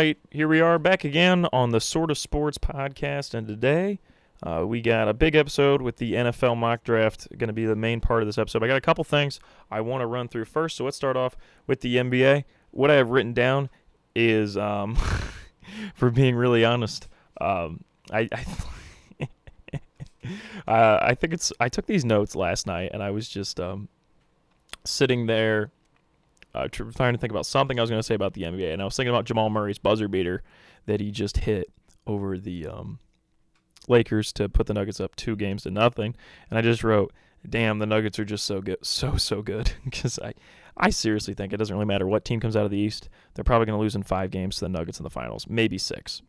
right, here we are back again on the Sort of Sports podcast, and today we got a big episode with the NFL mock draft going to be the main part of this episode. I got a couple things I want to run through first, so let's start off with the NBA. What I have written down is, for being really honest, I think I took these notes last night, and I was just sitting there trying to think about something I was going to say about the NBA, and I was thinking about Jamal Murray's buzzer beater that he just hit over the Lakers to put the Nuggets up 2-0, and I just wrote, damn, the Nuggets are just so good, so good, because I seriously think it doesn't really matter what team comes out of the East, they're probably going to lose in 5 games to the Nuggets in the finals, maybe 6.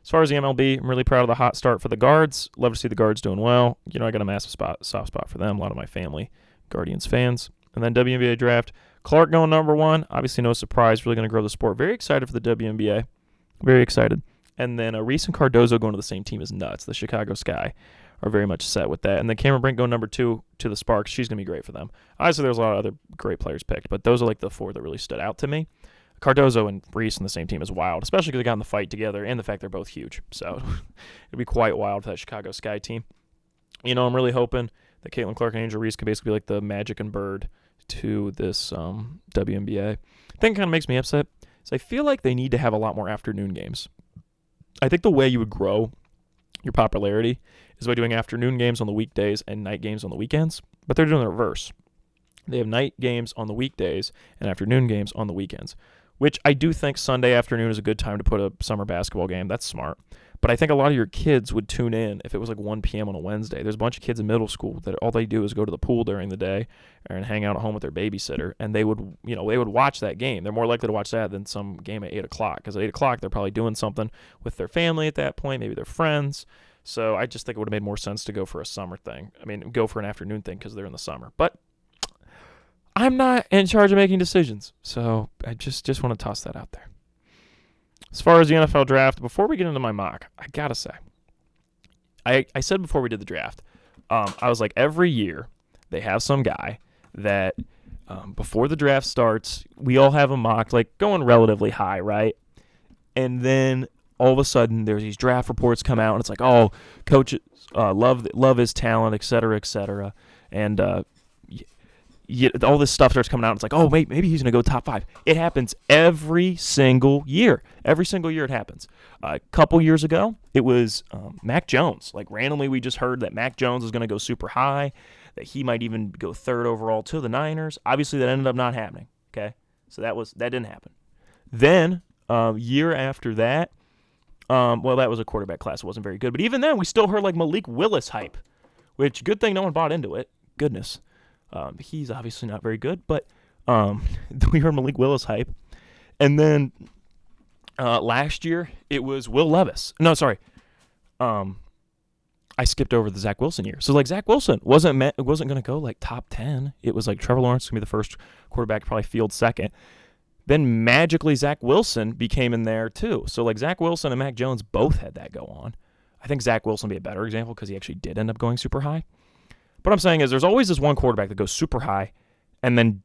As far as the MLB, I'm really proud of the hot start for the guards. Love to see the guards doing well. You know, I got a massive soft spot for them. A lot of my family, Guardians fans. And then WNBA draft, Clark going number 1. Obviously, no surprise. Really going to grow the sport. Very excited for the WNBA. Very excited. And then Reese and Cardozo going to the same team is nuts. The Chicago Sky are very much set with that. And then Cameron Brink going number 2 to the Sparks. She's going to be great for them. Obviously, there's a lot of other great players picked, but those are like the 4 that really stood out to me. Cardozo and Reese in the same team is wild, especially because they got in the fight together and the fact they're both huge. So it'd be quite wild for that Chicago Sky team. You know, I'm really hoping that Caitlin Clark and Angel Reese can basically be like the Magic and Bird to this WNBA. The thing that kind of makes me upset is I feel like they need to have a lot more afternoon games. I think the way you would grow your popularity is by doing afternoon games on the weekdays and night games on the weekends, but they're doing the reverse. They have night games on the weekdays and afternoon games on the weekends, which I do think Sunday afternoon is a good time to put a summer basketball game. That's smart. But I think a lot of your kids would tune in if it was like 1 p.m. on a Wednesday. There's a bunch of kids in middle school that all they do is go to the pool during the day and hang out at home with their babysitter, and they would watch that game. They're more likely to watch that than some game at 8 o'clock, because at 8 o'clock they're probably doing something with their family at that point, maybe their friends. So I just think it would have made more sense to go for a summer thing. I mean, go for an afternoon thing because they're in the summer. But I'm not in charge of making decisions, so I just want to toss that out there. As far as the NFL draft, before we get into my mock, I got to say, I said before we did the draft, I was like, every year they have some guy that before the draft starts, we all have a mock, like going relatively high, right? And then all of a sudden there's these draft reports come out, and it's like, oh, coaches love his talent, et cetera, and all this stuff starts coming out. It's like, oh, maybe he's going to go top 5. It happens every single year. Every single year it happens. A couple years ago, it was Mac Jones. Like, randomly, we just heard that Mac Jones is going to go super high, that he might even go 3rd overall to the Niners. Obviously, that ended up not happening, okay? So that didn't happen. Then, year after that, that was a quarterback class. It wasn't very good. But even then, we still heard, like, Malik Willis hype, which, good thing no one bought into it. Goodness. He's obviously not very good, but we heard Malik Willis hype. And then last year, it was Will Levis. No, sorry. I skipped over the Zach Wilson year. So, like, Zach Wilson wasn't going to go, like, top 10. It was, like, Trevor Lawrence was going to be the first quarterback to probably field second. Then, magically, Zach Wilson became in there, too. So, like, Zach Wilson and Mac Jones both had that go on. I think Zach Wilson would be a better example because he actually did end up going super high. What I'm saying is there's always this one quarterback that goes super high and then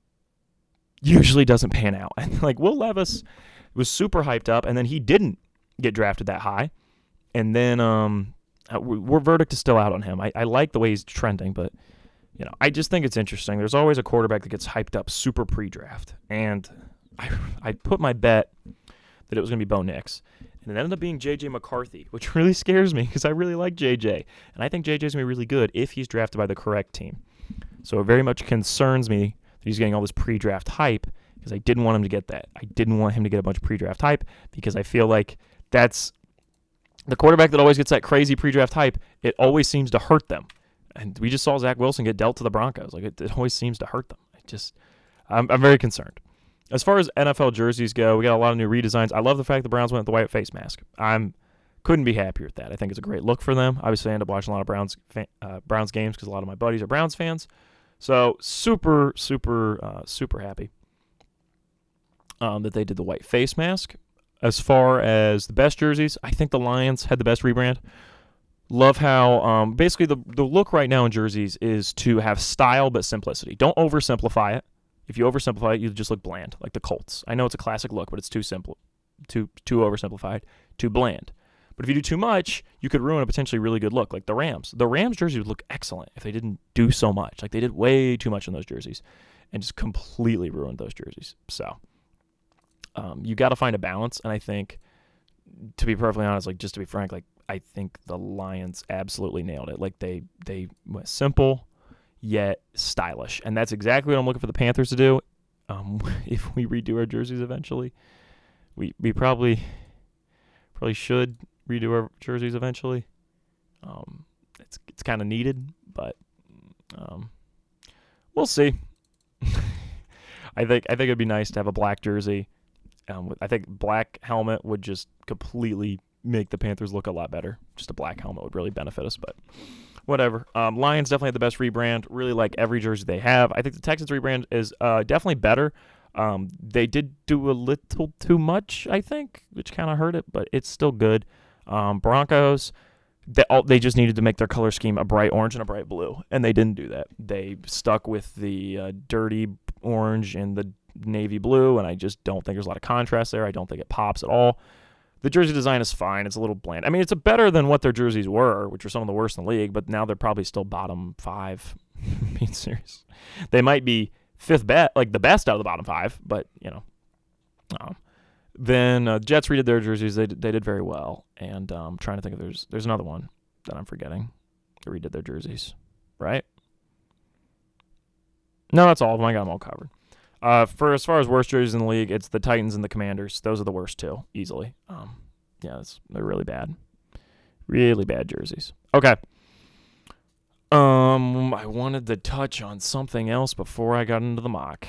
usually doesn't pan out. And like Will Levis was super hyped up, and then he didn't get drafted that high. And then we're verdict is still out on him. I like the way he's trending, but you know, I just think it's interesting. There's always a quarterback that gets hyped up super pre-draft. And I put my bet that it was going to be Bo Nix. And it ended up being J.J. McCarthy, which really scares me because I really like J.J. And I think J.J.'s going to be really good if he's drafted by the correct team. So it very much concerns me that he's getting all this pre-draft hype because I didn't want him to get that. I didn't want him to get a bunch of pre-draft hype because I feel like that's the quarterback that always gets that crazy pre-draft hype. It always seems to hurt them. And we just saw Zach Wilson get dealt to the Broncos. Like it always seems to hurt them. I'm very concerned. As far as NFL jerseys go, we got a lot of new redesigns. I love the fact the Browns went with the white face mask. Couldn't be happier with that. I think it's a great look for them. Obviously, I end up watching a lot of Browns games because a lot of my buddies are Browns fans. So super happy that they did the white face mask. As far as the best jerseys, I think the Lions had the best rebrand. Love how basically the look right now in jerseys is to have style but simplicity. Don't oversimplify it. If you oversimplify it, you just look bland, like the Colts. I know it's a classic look, but it's too too oversimplified, too bland. But if you do too much, you could ruin a potentially really good look, like the Rams. The Rams jersey would look excellent if they didn't do so much. Like, they did way too much in those jerseys and just completely ruined those jerseys. So you got to find a balance, and I think, to be perfectly honest, like, just to be frank, like, I think the Lions absolutely nailed it. Like, they went simple yet stylish, and that's exactly what I'm looking for the Panthers to do. If we redo our jerseys eventually, we probably should redo our jerseys eventually. It's kind of needed, but we'll see. I think it'd be nice to have a black jersey. I think black helmet would just completely make the Panthers look a lot better. Just a black helmet would really benefit us, but whatever. Lions definitely had the best rebrand. Really like every jersey they have. I think the Texans rebrand is definitely better. They did do a little too much, I think, which kind of hurt it, but it's still good. Broncos, they just needed to make their color scheme a bright orange and a bright blue, and they didn't do that. They stuck with the dirty orange and the navy blue, and I just don't think there's a lot of contrast there. I don't think it pops at all. The jersey design is fine. It's a little bland. I mean, it's better than what their jerseys were, which are some of the worst in the league, but now they're probably still bottom 5. Being serious. They might be fifth like the best out of the bottom 5, but, Then Jets redid their jerseys. They did very well, and I'm trying to think if there's another one that I'm forgetting. They redid their jerseys, right? No, that's all of them. I got them all covered. For as far as worst jerseys in the league, it's the Titans and the Commanders. Those are the worst two, easily. They're really bad. Really bad jerseys. Okay. I wanted to touch on something else before I got into the mock.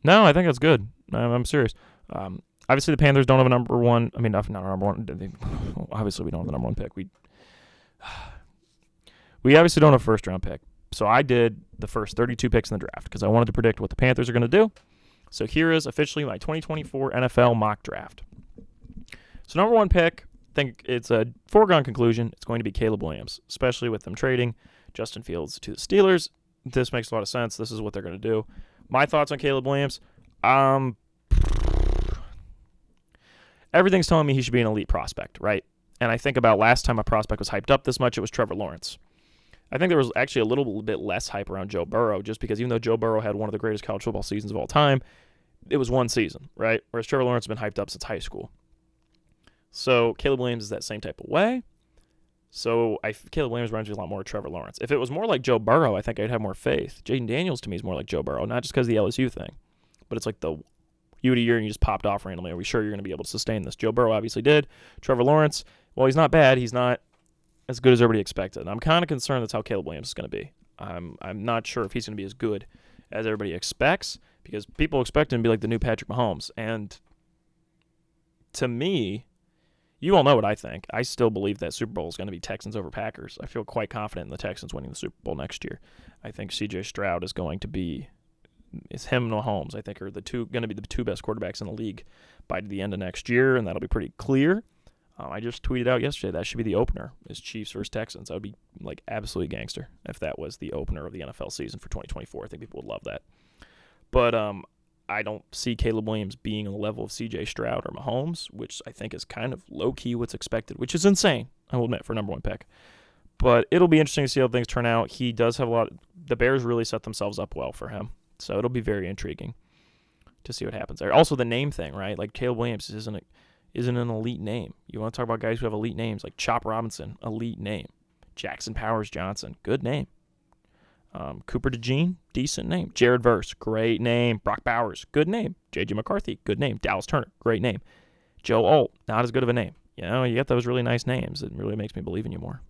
No, I think that's good. I'm serious. Obviously, the Panthers don't have a number one. I mean, not number one. Obviously, we don't have the number one pick. We obviously don't have a first-round pick. So I did the first 32 picks in the draft because I wanted to predict what the Panthers are going to do. So here is officially my 2024 NFL mock draft. So number one pick, I think it's a foregone conclusion. It's going to be Caleb Williams, especially with them trading Justin Fields to the Steelers. This makes a lot of sense. This is what they're going to do. My thoughts on Caleb Williams, everything's telling me he should be an elite prospect, right? And I think about last time a prospect was hyped up this much, it was Trevor Lawrence. I think there was actually a little bit less hype around Joe Burrow, just because even though Joe Burrow had one of the greatest college football seasons of all time, it was one season, right? Whereas Trevor Lawrence has been hyped up since high school. So Caleb Williams is that same type of way. So Caleb Williams reminds me a lot more of Trevor Lawrence. If it was more like Joe Burrow, I think I'd have more faith. Jaden Daniels to me is more like Joe Burrow, not just because of the LSU thing, but it's like you had a year and you just popped off randomly. Are we sure you're going to be able to sustain this? Joe Burrow obviously did. Trevor Lawrence, well, he's not bad. He's not as good as everybody expected. And I'm kind of concerned that's how Caleb Williams is going to be. I'm not sure if he's going to be as good as everybody expects, because people expect him to be like the new Patrick Mahomes. And to me, you all know what I think. I still believe that Super Bowl is going to be Texans over Packers. I feel quite confident in the Texans winning the Super Bowl next year. I think C.J. Stroud is going to be, it's him and Mahomes, I think, are going to be the two best quarterbacks in the league by the end of next year, and that'll be pretty clear. I just tweeted out yesterday that should be the opener, is Chiefs versus Texans. That would be like absolutely gangster if that was the opener of the NFL season for 2024. I think people would love that. But I don't see Caleb Williams being on the level of C.J. Stroud or Mahomes, which I think is kind of low-key what's expected, which is insane, I will admit, for number one pick. But it'll be interesting to see how things turn out. He does have the Bears really set themselves up well for him, so it'll be very intriguing to see what happens there. Also, the name thing, right? Like, Caleb Williams isn't an elite name. You want to talk about guys who have elite names, like Chop Robinson, elite name. Jackson Powers Johnson, good name. Cooper DeJean, decent name. Jared Verse, great name. Brock Bowers, good name. J.J. McCarthy, good name. Dallas Turner, great name. Joe Alt, not as good of a name. You know, you get those really nice names. It really makes me believe in you more.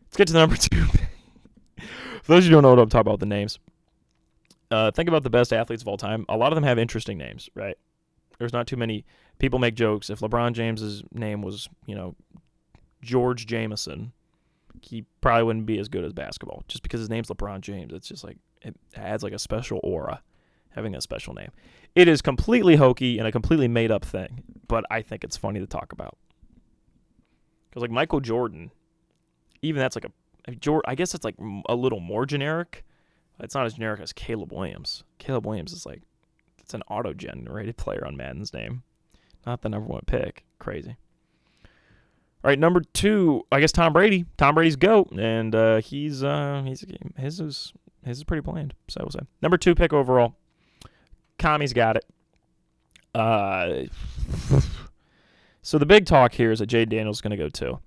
Let's get to the number 2. For those of you who don't know what I'm talking about, the names. Think about the best athletes of all time. A lot of them have interesting names, right? There's not too many. People make jokes. If LeBron James's name was, George Jameson, he probably wouldn't be as good as basketball just because his name's LeBron James. It's just like, it adds like a special aura having a special name. It is completely hokey and a completely made up thing, but I think it's funny to talk about. Because like Michael Jordan, even that's like I guess it's like a little more generic. It's not as generic as Caleb Williams. Caleb Williams is like It's an auto-generated player on Madden's name, not the number 1 pick. Crazy. All right, number 2, I guess Tom Brady. Tom Brady's GOAT, and his is pretty bland, so I will say. Number 2 pick overall. Kami's got it. So the big talk here is that Jay Daniels is going to go too.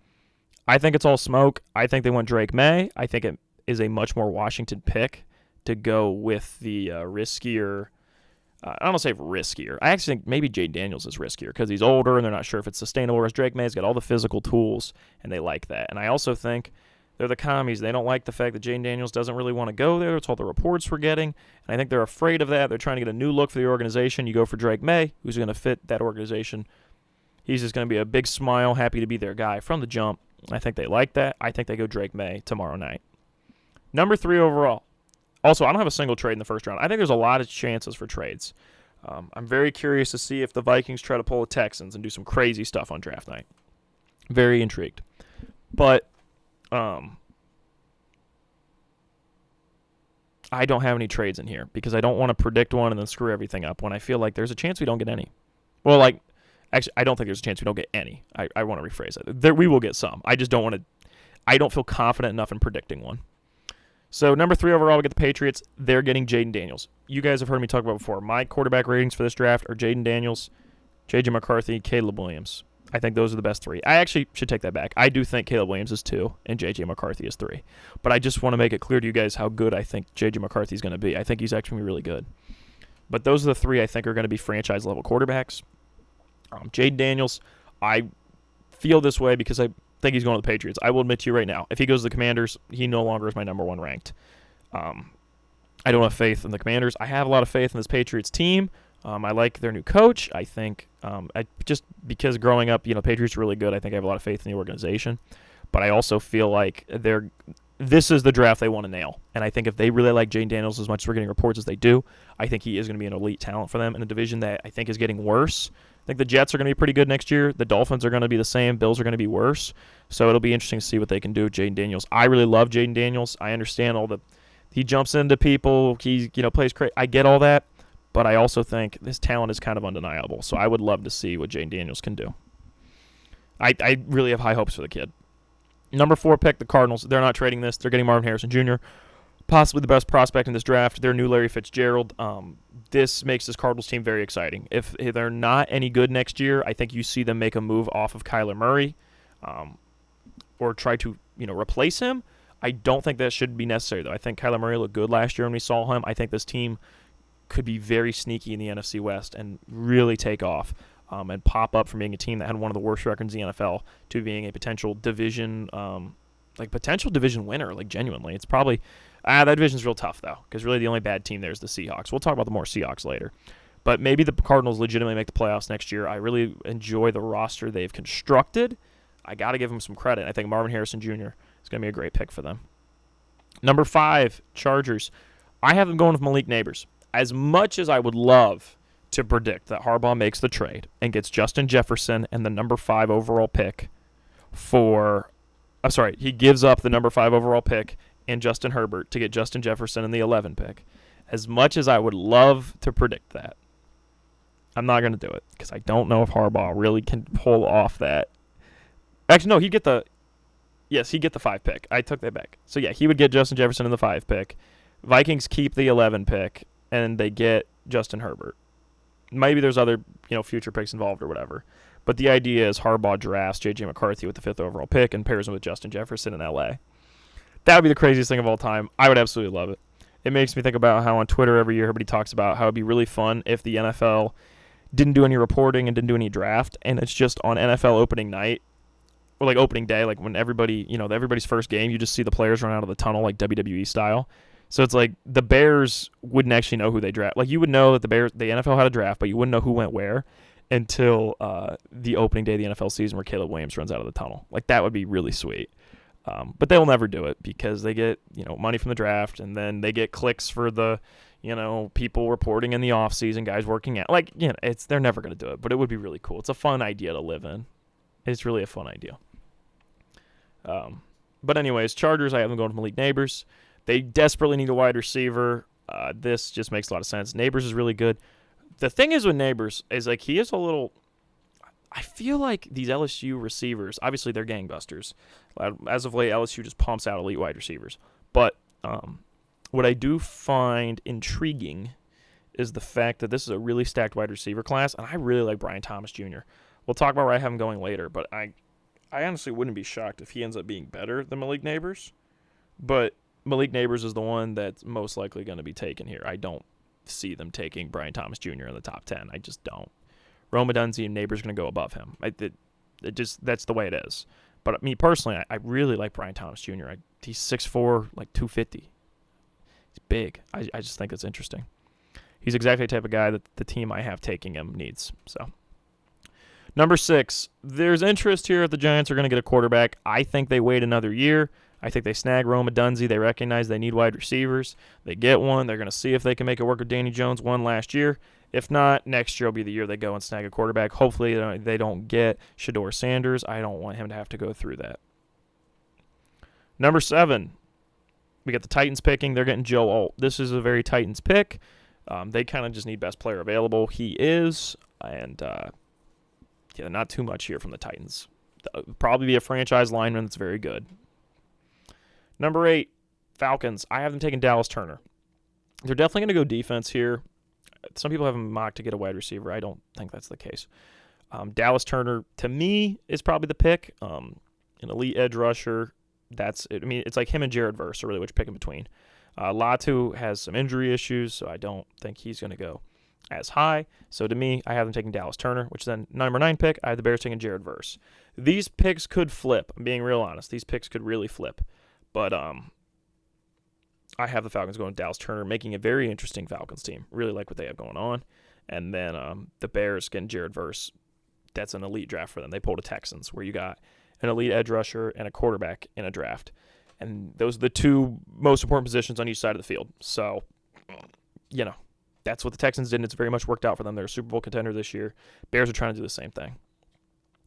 I think it's all smoke. I think they want Drake May. I think it is a much more Washington pick to go with the riskier. I don't want to say riskier. I actually think maybe Jay Daniels is riskier because he's older and they're not sure if it's sustainable. Whereas Drake May's got all the physical tools and they like that. And I also think they're the commies. They don't like the fact that Jay Daniels doesn't really want to go there. That's all the reports we're getting. And I think they're afraid of that. They're trying to get a new look for the organization. You go for Drake May, who's going to fit that organization. He's just going to be a big smile, happy to be their guy from the jump. I think they like that. I think they go Drake May tomorrow night. Number 3 overall. Also, I don't have a single trade in the first round. I think there's a lot of chances for trades. I'm very curious to see if the Vikings try to pull the Texans and do some crazy stuff on draft night. Very intrigued. But I don't have any trades in here because I don't want to predict one and then screw everything up when I feel like there's a chance we don't get any. Well, actually, I don't think there's a chance we don't get any. I want to rephrase it. We will get some. I just don't want to. I don't feel confident enough in predicting one. So number 3 overall, we get the Patriots. They're getting Jaden Daniels. You guys have heard me talk about before. My quarterback ratings for this draft are Jaden Daniels, J.J. McCarthy, Caleb Williams. I think those are the best 3. I actually should take that back. I do think Caleb Williams is 2 and J.J. McCarthy is 3. But I just want to make it clear to you guys how good I think J.J. McCarthy is going to be. I think he's actually going to be really good. But those are the 3 I think are going to be franchise-level quarterbacks. Jaden Daniels, I feel this way because I think he's going to the Patriots. I will admit to you right now, if he goes to the Commanders, he no longer is my number 1 ranked. I don't have faith in the Commanders. I have a lot of faith in this Patriots team. I like their new coach. I think just because growing up, Patriots are really good. I think I have a lot of faith in the organization. But I also feel like this is the draft they want to nail. And I think if they really like Jane Daniels as much as we're getting reports as they do, I think he is going to be an elite talent for them in a division that I think is getting worse. I think the Jets are going to be pretty good next year. The Dolphins are going to be the same. Bills are going to be worse. So it'll be interesting to see what they can do with Jaden Daniels. I really love Jaden Daniels. I understand he jumps into people. He plays crazy. I get all that. But I also think his talent is kind of undeniable. So I would love to see what Jaden Daniels can do. I really have high hopes for the kid. Number 4 pick, the Cardinals. They're not trading this. They're getting Marvin Harrison Jr., possibly the best prospect in this draft. Their new Larry Fitzgerald. This makes this Cardinals team very exciting. If they're not any good next year, I think you see them make a move off of Kyler Murray or try to replace him. I don't think that should be necessary, though. I think Kyler Murray looked good last year when we saw him. I think this team could be very sneaky in the NFC West and really take off and pop up from being a team that had one of the worst records in the NFL to being a potential division winner, genuinely. It's probably that division's real tough, though, because really the only bad team there is the Seahawks. We'll talk about the more Seahawks later. But maybe the Cardinals legitimately make the playoffs next year. I really enjoy the roster they've constructed. I got to give them some credit. I think Marvin Harrison Jr. is going to be a great pick for them. Number 5, Chargers. I have them going with Malik Neighbors. As much as I would love to predict that Harbaugh makes the trade and gets Justin Jefferson and the number 5 overall pick he gives up the number 5 overall pick and Justin Herbert to get Justin Jefferson and the 11 pick. As much as I would love to predict that, I'm not going to do it because I don't know if Harbaugh really can pull off that. Actually, no, he'd get the 5 pick. I took that back. So, yeah, he would get Justin Jefferson in the 5 pick. Vikings keep the 11 pick, and they get Justin Herbert. Maybe there's other future picks involved or whatever. But the idea is Harbaugh drafts J.J. McCarthy with the 5th overall pick and pairs him with Justin Jefferson in L.A. That would be the craziest thing of all time. I would absolutely love it. It makes me think about how on Twitter every year everybody talks about how it would be really fun if the NFL didn't do any reporting and didn't do any draft, and it's just on NFL opening night or opening day, when everybody, everybody's first game, you just see the players run out of the tunnel WWE style. So it's the Bears wouldn't actually know who they draft. You would know that the NFL had a draft, but you wouldn't know who went where until the opening day of the NFL season where Caleb Williams runs out of the tunnel. That would be really sweet. But they'll never do it because they get, money from the draft, and then they get clicks for the, people reporting in the off season, guys working out. They're never going to do it, but it would be really cool. It's a fun idea to live in. It's really a fun idea. But anyways, Chargers, I have them going with Malik Neighbors. They desperately need a wide receiver. This just makes a lot of sense. Neighbors is really good. The thing is with Neighbors is like he is a little. I feel like these LSU receivers, obviously they're gangbusters. As of late, LSU just pumps out elite wide receivers. But what I do find intriguing is the fact that this is a really stacked wide receiver class, and I really like Brian Thomas Jr. We'll talk about where I have him going later, but I honestly wouldn't be shocked if he ends up being better than Malik Neighbors. But Malik Neighbors is the one that's most likely going to be taken here. I don't see them taking Brian Thomas Jr. in the top 10. I just don't. Rome Odunze and Neighbors going to go above him. That's the way it is. But me personally, I really like Brian Thomas Jr. He's 6'4", like 250. He's big. I just think it's interesting. He's exactly the type of guy that the team I have taking him needs. So, number 6, there's interest here if the Giants are going to get a quarterback. I think they wait another year. I think they snag Rome Odunze. They recognize they need wide receivers. They get one. They're going to see if they can make it work with Danny Jones. Won last year. If not, next year will be the year they go and snag a quarterback. Hopefully they don't get Shedeur Sanders. I don't want him to have to go through that. Number 7, we got the Titans picking. They're getting Joe Alt. This is a very Titans pick. They kind of just need best player available. He is, and not too much here from the Titans. Probably be a franchise lineman that's very good. Number 8, Falcons. I have them taking Dallas Turner. They're definitely going to go defense here. Some people have him mocked to get a wide receiver. I don't think that's the case. Dallas Turner, to me, is probably the pick. An elite edge rusher. It's like him and Jared Verse are really what you pick in between. Latu has some injury issues, so I don't think he's going to go as high. So to me, I have them taking Dallas Turner, which is then number 9 pick. I have the Bears taking Jared Verse. These picks could flip. I'm being real honest. These picks could really flip. But I have the Falcons going to Dallas Turner, making a very interesting Falcons team. Really like what they have going on. And then the Bears getting Jared Verse. That's an elite draft for them. They pulled the Texans, where you got an elite edge rusher and a quarterback in a draft. And those are the 2 most important positions on each side of the field. So, that's what the Texans did, and it's very much worked out for them. They're a Super Bowl contender this year. Bears are trying to do the same thing.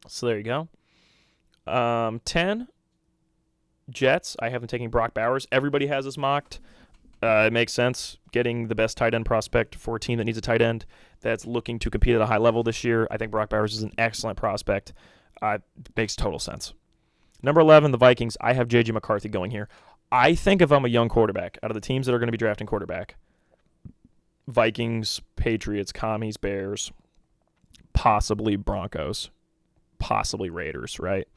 So there you go. 10, Jets. I have them taking Brock Bowers. Everybody has this mocked. It makes sense. Getting the best tight end prospect for a team that needs a tight end that's looking to compete at a high level this year. I think Brock Bowers is an excellent prospect. Makes total sense. Number 11, the Vikings. I have J.J. McCarthy going here. I think if I'm a young quarterback, out of the teams that are going to be drafting quarterback, Vikings, Patriots, Commies, Bears, possibly Broncos, possibly Raiders, right?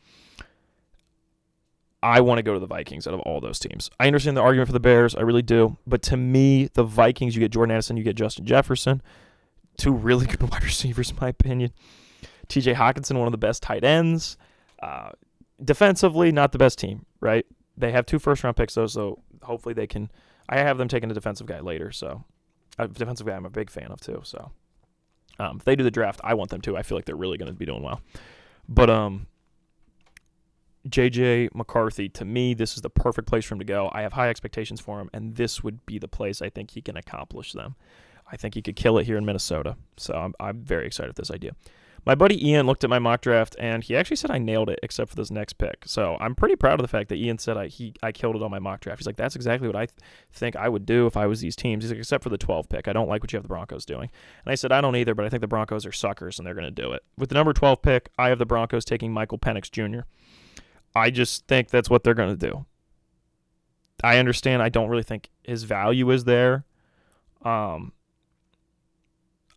I want to go to the Vikings out of all those teams. I understand the argument for the Bears. I really do. But to me, the Vikings, you get Jordan Addison, you get Justin Jefferson. 2 really good wide receivers, in my opinion. T.J. Hawkinson, one of the best tight ends. Defensively, not the best team, right? They have 2 first-round picks, though, so hopefully they can. I have them taking a defensive guy later, so a defensive guy I'm a big fan of, too. So if they do the draft, I want them to. I feel like they're really going to be doing well. But J.J. McCarthy, to me, this is the perfect place for him to go. I have high expectations for him, and this would be the place I think he can accomplish them. I think he could kill it here in Minnesota, so I'm very excited with this idea. My buddy Ian looked at my mock draft, and he actually said I nailed it except for this next pick. So I'm pretty proud of the fact that Ian said I killed it on my mock draft. He's like, that's exactly what I think I would do if I was these teams. He's like, except for the 12 pick. I don't like what you have the Broncos doing. And I said, I don't either, but I think the Broncos are suckers, and they're going to do it. With the number 12 pick, I have the Broncos taking Michael Penix Jr. I just think that's what they're going to do. I understand. I don't really think his value is there.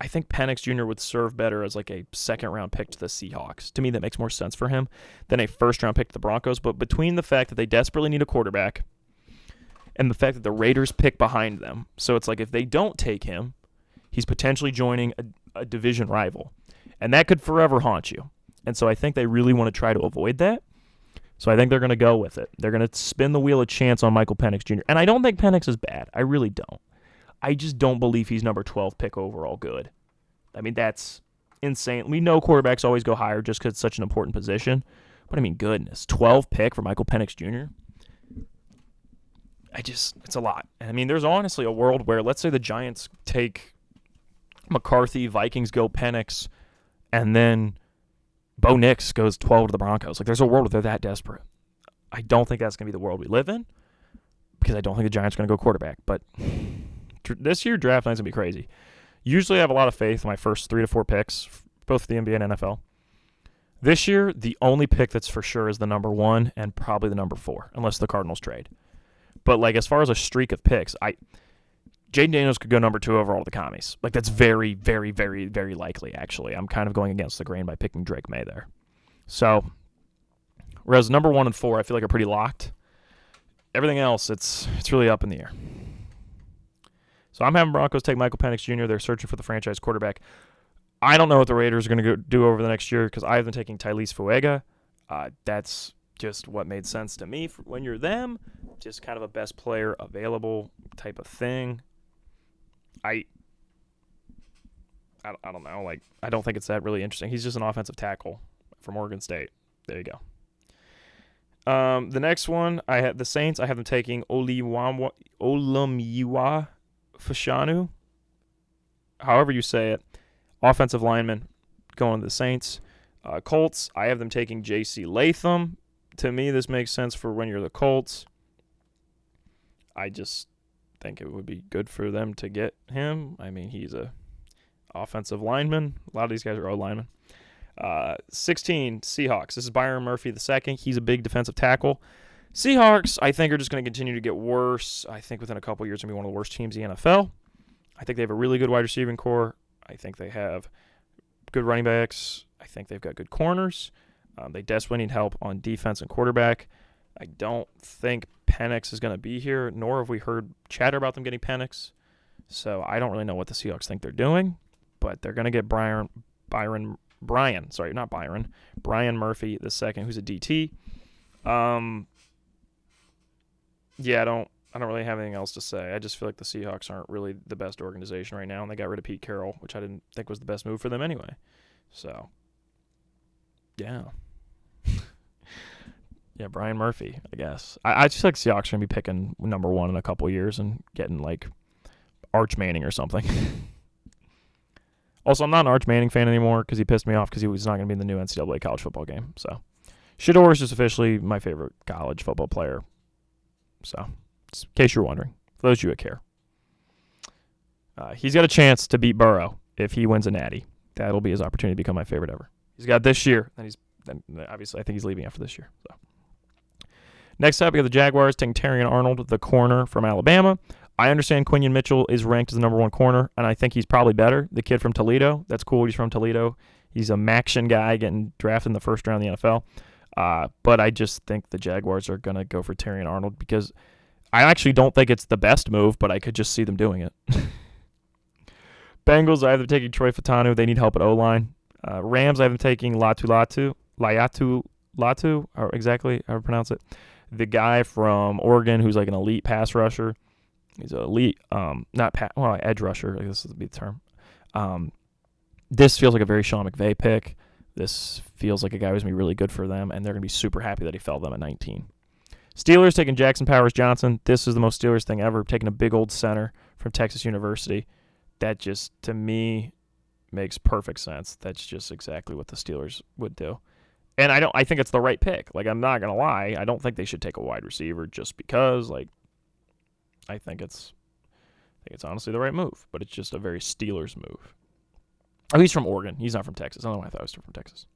I think Penix Jr. would serve better as like a second-round pick to the Seahawks. To me, that makes more sense for him than a first-round pick to the Broncos. But between the fact that they desperately need a quarterback and the fact that the Raiders pick behind them, so it's like if they don't take him, he's potentially joining a division rival. And that could forever haunt you. And so I think they really want to try to avoid that. So I think they're going to go with it. They're going to spin the wheel of chance on Michael Penix Jr. And I don't think Penix is bad. I really don't. I just don't believe he's number 12 pick overall good. I mean, that's insane. We know quarterbacks always go higher just because it's such an important position. But I mean, goodness, 12 pick for Michael Penix Jr.? It's a lot. I mean, there's honestly a world where, let's say the Giants take McCarthy, Vikings go Penix, and then Bo Nix goes 12 to the Broncos. Like, there's a world where they're that desperate. I don't think that's going to be the world we live in because I don't think the Giants are going to go quarterback. But this year, draft night's going to be crazy. Usually I have a lot of faith in my first 3 to 4 picks, both the NBA and NFL. This year, the only pick that's for sure is the number 1 and probably the number 4, unless the Cardinals trade. But like as far as a streak of picks, Jaden Daniels could go number 2 overall to the Commies. Like that's very, very, very, very likely, actually. I'm kind of going against the grain by picking Drake May there. So, whereas number 1 and 4, I feel like are pretty locked. Everything else, it's really up in the air. So I'm having Broncos take Michael Penix Jr. They're searching for the franchise quarterback. I don't know what the Raiders are going to do over the next year because I have them taking Tylese Fuega. That's just what made sense to me when you're them. Just kind of a best player available type of thing. I don't know. Like I don't think it's that really interesting. He's just an offensive tackle from Oregon State. There you go. The next one, I had the Saints. I have them taking Olamiyiwa Fashanu, however you say it, offensive lineman, going to the Saints. Colts, I have them taking J.C. Latham. To me, this makes sense for when you're the Colts. I just think it would be good for them to get him. I mean, he's a offensive lineman. A lot of these guys are O-linemen. 16, Seahawks. This is Byron Murphy II. He's a big defensive tackle. Seahawks, I think, are just going to continue to get worse. I think within a couple years, they're going to be one of the worst teams in the NFL. I think they have a really good wide receiving core. I think they have good running backs. I think they've got good corners. They desperately need help on defense and quarterback. I don't think Penix is going to be here, nor have we heard chatter about them getting Penix. So I don't really know what the Seahawks think they're doing, but they're going to get Brian Murphy II, who's a DT. Yeah, I don't really have anything else to say. I just feel like the Seahawks aren't really the best organization right now, and they got rid of Pete Carroll, which I didn't think was the best move for them anyway. So, yeah. Yeah, Brian Murphy, I guess. I just feel like Seahawks are going to be picking number 1 in a couple years and getting, like, Arch Manning or something. Also, I'm not an Arch Manning fan anymore because he pissed me off because he was not going to be in the new NCAA college football game. So, Shedeur is just officially my favorite college football player. So, just in case you're wondering, for those of you who care. He's got a chance to beat Burrow if he wins a natty. That'll be his opportunity to become my favorite ever. He's got this year, and then obviously I think he's leaving after this year. So, next up, we have the Jaguars taking Terrion Arnold, the corner from Alabama. I understand Quinion Mitchell is ranked as the number 1 corner, and I think he's probably better. The kid from Toledo, that's cool. He's from Toledo. He's a Maction guy getting drafted in the first round of the NFL. But I just think the Jaguars are going to go for Terrion Arnold because I actually don't think it's the best move, but I could just see them doing it. Bengals, I have them taking Troy Fatanu. They need help at O-line. Rams, I have them taking Latu, or exactly how to pronounce it. The guy from Oregon who's like an elite pass rusher. He's an elite, edge rusher. I guess this would be the term. This feels like a very Sean McVay pick. This feels like a guy who's going to be really good for them, and they're going to be super happy that he fell them at 19. Steelers taking Jackson Powers Johnson. This is the most Steelers thing ever, taking a big old center from Texas University. That just, to me, makes perfect sense. That's just exactly what the Steelers would do. And I think it's the right pick. Like, I'm not going to lie. I don't think they should take a wide receiver just because, like, I think it's honestly the right move, but it's just a very Steelers move. Oh, he's from Oregon. He's not from Texas. I don't know why I thought he was from Texas.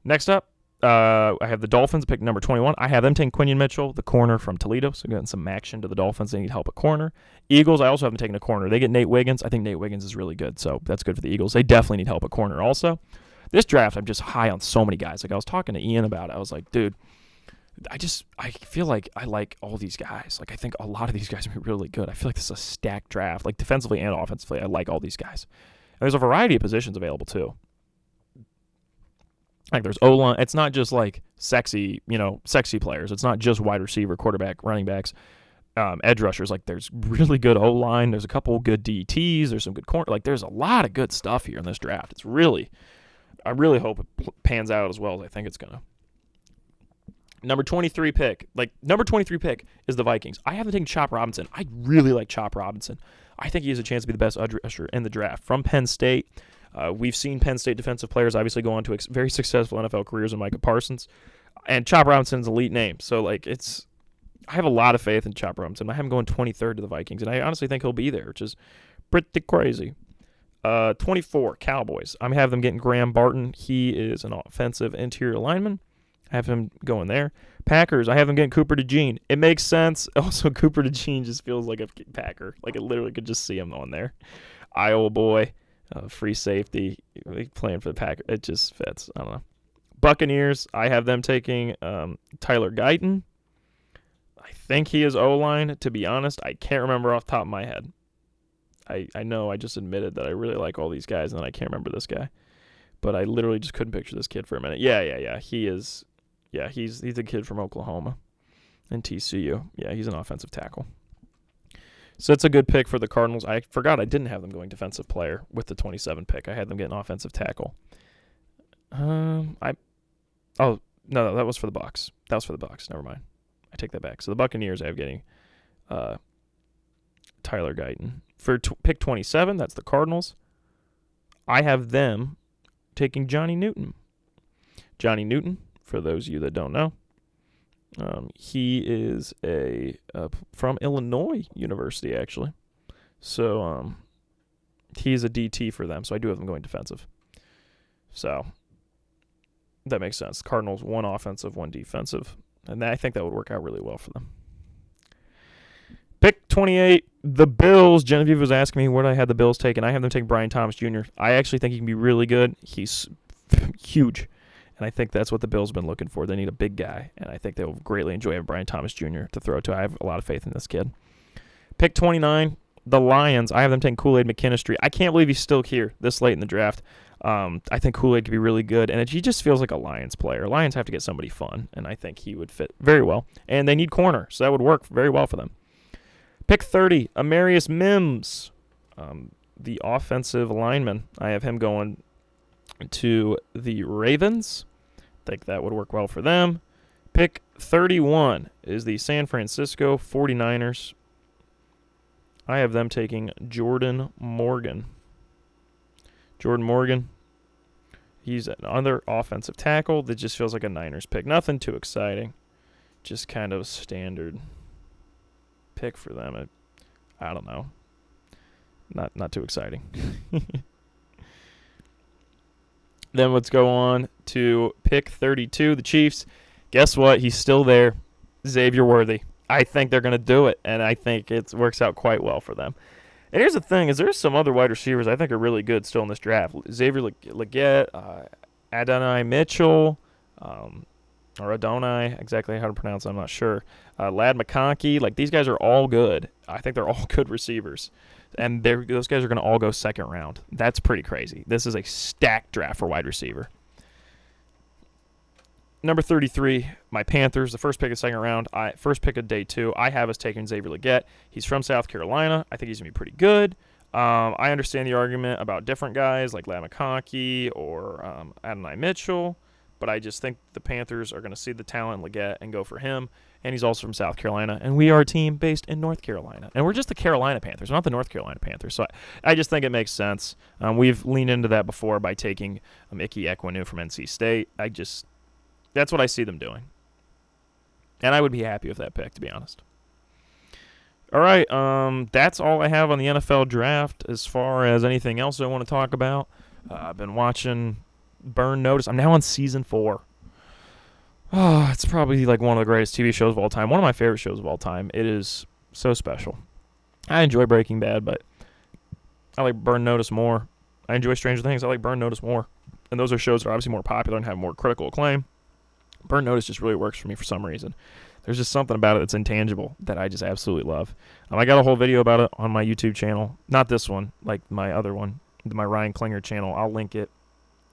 Next up, I have the Dolphins pick number 21. I have them taking Quinion Mitchell, the corner from Toledo, so getting some action to the Dolphins. They need help at corner. Eagles, I also have them taking a corner. They get Nate Wiggins. I think Nate Wiggins is really good, so that's good for the Eagles. They definitely need help at corner also. This draft, I'm just high on so many guys. Like, I was talking to Ian about it. I was like, dude, I feel like I like all these guys. Like, I think a lot of these guys are really good. I feel like this is a stacked draft. Like, defensively and offensively, I like all these guys. And there's a variety of positions available, too. Like, there's O-line. It's not just, like, sexy players. It's not just wide receiver, quarterback, running backs, edge rushers. Like, there's really good O-line. There's a couple good DTs. There's some good corner. Like, there's a lot of good stuff here in this draft. It's really, I really hope it pans out as well as I think it's going to. Number 23 pick is the Vikings. I haven't taken Chop Robinson. I really like Chop Robinson. I think he has a chance to be the best edge rusher in the draft. From Penn State, we've seen Penn State defensive players obviously go on to very successful NFL careers in Micah Parsons. And Chop Robinson's an elite name. So, like, I have a lot of faith in Chop Robinson. I have him going 23rd to the Vikings, and I honestly think he'll be there, which is Pretty crazy. 24, Cowboys. I'm having them getting Graham Barton. He is an offensive interior lineman. I have him going there. Packers, I have them getting Cooper DeJean. It makes sense. Also, Cooper DeJean just feels like a Packer. Like, I literally could just see him on there. Iowa boy, free safety, playing for the Packers. It just fits. I don't know. Buccaneers, I have them taking Tyler Guyton. I think he is O-line. To be honest, I can't remember off the top of my head. I know I just admitted that I really like all these guys, and then I can't remember this guy. But I literally just couldn't picture this kid for a minute. Yeah. He is. Yeah, he's a kid from Oklahoma and TCU. Yeah, he's an offensive tackle. So that's a good pick for the Cardinals. I forgot I didn't have them going defensive player with the 27 pick. I had them getting offensive tackle. No, that was for the Bucs. That was for the Bucs. Never mind. I take that back. So the Buccaneers I have getting Tyler Guyton. For pick 27, that's the Cardinals. I have them taking Johnny Newton. Johnny Newton, for those of you that don't know, he is from Illinois University, actually. So he's a DT for them, so I do have them going defensive. So that makes sense. Cardinals, one offensive, one defensive. And I think that would work out really well for them. Pick 28, the Bills. Genevieve was asking me what I had the Bills taking. I have them taking Brian Thomas Jr. I actually think he can be really good. He's huge. And I think that's what the Bills have been looking for. They need a big guy. And I think they will greatly enjoy having Brian Thomas Jr. to throw to. I have a lot of faith in this kid. Pick 29, the Lions. I have them taking Kool-Aid McKinstry. I can't believe he's still here this late in the draft. I think Kool-Aid could be really good. And he just feels like a Lions player. Lions have to get somebody fun. And I think he would fit very well. And they need corner. So that would work very well for them. Pick 30, Amarius Mims, the offensive lineman. I have him going to the Ravens. I think that would work well for them. Pick 31 is the San Francisco 49ers. I have them taking Jordan Morgan. Jordan Morgan, he's another offensive tackle that just feels like a Niners pick. Nothing too exciting, just kind of standard pick for them. I don't know. Not too exciting. Then let's go on to pick 32, the Chiefs. Guess what? He's still there. Xavier Worthy. I think they're going to do it, and I think it works out quite well for them. And here's the thing, is there's some other wide receivers I think are really good still in this draft. Xavier Legette, Adonai Mitchell, or Adonai, exactly how to pronounce it, I'm not sure. Ladd McConkey, like these guys are all good. I think they're all good receivers. And those guys are going to all go second round. That's pretty crazy. This is a stacked draft for wide receiver. Number 33, my Panthers, the first pick of the second round, first pick of day 2, I have us taking Xavier Legette. He's from South Carolina. I think he's going to be pretty good. I understand the argument about different guys like Ladd McConkey or Adonai Mitchell, but I just think the Panthers are going to see the talent in Legette and go for him. And he's also from South Carolina, and we are a team based in North Carolina. And we're just the Carolina Panthers, not the North Carolina Panthers. So I just think it makes sense. We've leaned into that before by taking Ickey Ekwonu from NC State. That's what I see them doing. And I would be happy with that pick, to be honest. All right, that's all I have on the NFL draft as far as anything else I want to talk about. I've been watching Burn Notice. I'm now on season 4. Oh, it's probably like one of the greatest TV shows of all time. One of my favorite shows of all time. It is so special. I enjoy Breaking Bad, but I like Burn Notice more. I enjoy Stranger Things. I like Burn Notice more. And those are shows that are obviously more popular and have more critical acclaim. Burn Notice just really works for me for some reason. There's just something about it that's intangible that I just absolutely love. I got a whole video about it on my YouTube channel. Not this one, like my other one, my Ryan Klinger channel. I'll link it.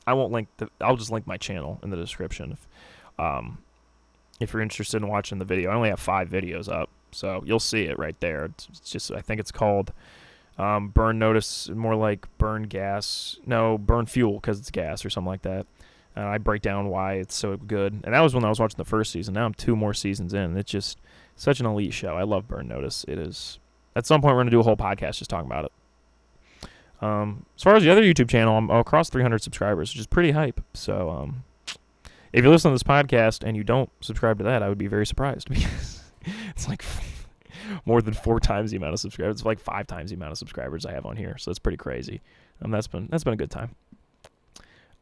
I'll just link my channel in the description. If you're interested in watching the video, I only have 5 videos up, so you'll see it right there. It's just, I think it's called Burn Notice, more like Burn Fuel, because it's gas or something like that. I break down why it's so good, and that was when I was watching the first season. Now I'm 2 more seasons in, and it's just such an elite show. I love Burn Notice. It is. At some point, we're gonna do a whole podcast just talking about it. As far as the other YouTube channel, I'm across 300 subscribers, which is pretty hype. So, if you listen to this podcast and you don't subscribe to that, I would be very surprised because it's like more than 4 times the amount of subscribers. It's like 5 times the amount of subscribers I have on here, so it's pretty crazy. That's been a good time.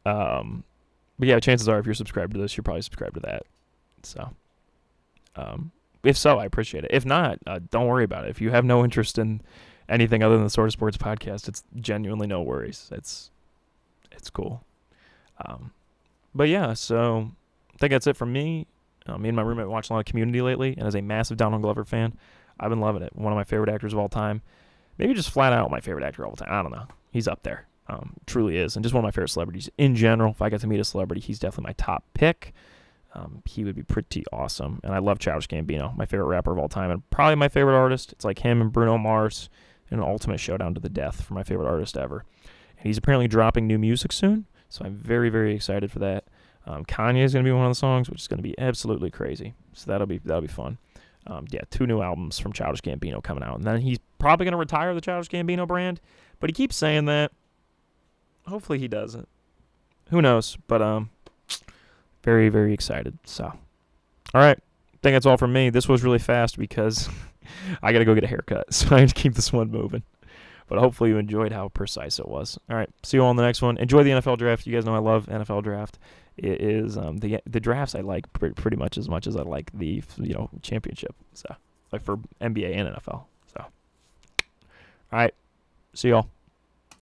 But yeah, chances are if you're subscribed to this, you're probably subscribed to that. So, if so, I appreciate it. If not, don't worry about it. If you have no interest in anything other than the Sort of Sports podcast, it's genuinely no worries. It's cool. But yeah, so I think that's it from me. Me and my roommate watched a lot of Community lately, and as a massive Donald Glover fan, I've been loving it. One of my favorite actors of all time. Maybe just flat out my favorite actor of all time. I don't know. He's up there. Truly is. And just one of my favorite celebrities in general. If I got to meet a celebrity, he's definitely my top pick. He would be pretty awesome. And I love Childish Gambino, my favorite rapper of all time, and probably my favorite artist. It's like him and Bruno Mars in an ultimate showdown to the death for my favorite artist ever. And he's apparently dropping new music soon, so I'm very, very excited for that. Kanye is going to be one of the songs, which is going to be absolutely crazy. So that'll be fun. 2 new albums from Childish Gambino coming out. And then he's probably going to retire the Childish Gambino brand, but he keeps saying that. Hopefully he doesn't. Who knows? But very, very excited. So, all right. I think that's all from me. This was really fast because I got to go get a haircut, so I have to keep this one moving. But hopefully you enjoyed how precise it was. All right. See you all on the next one. Enjoy the NFL draft. You guys know I love NFL draft. It is the drafts I like pretty much as I like the championship. So like for NBA and NFL. So all right. See y'all.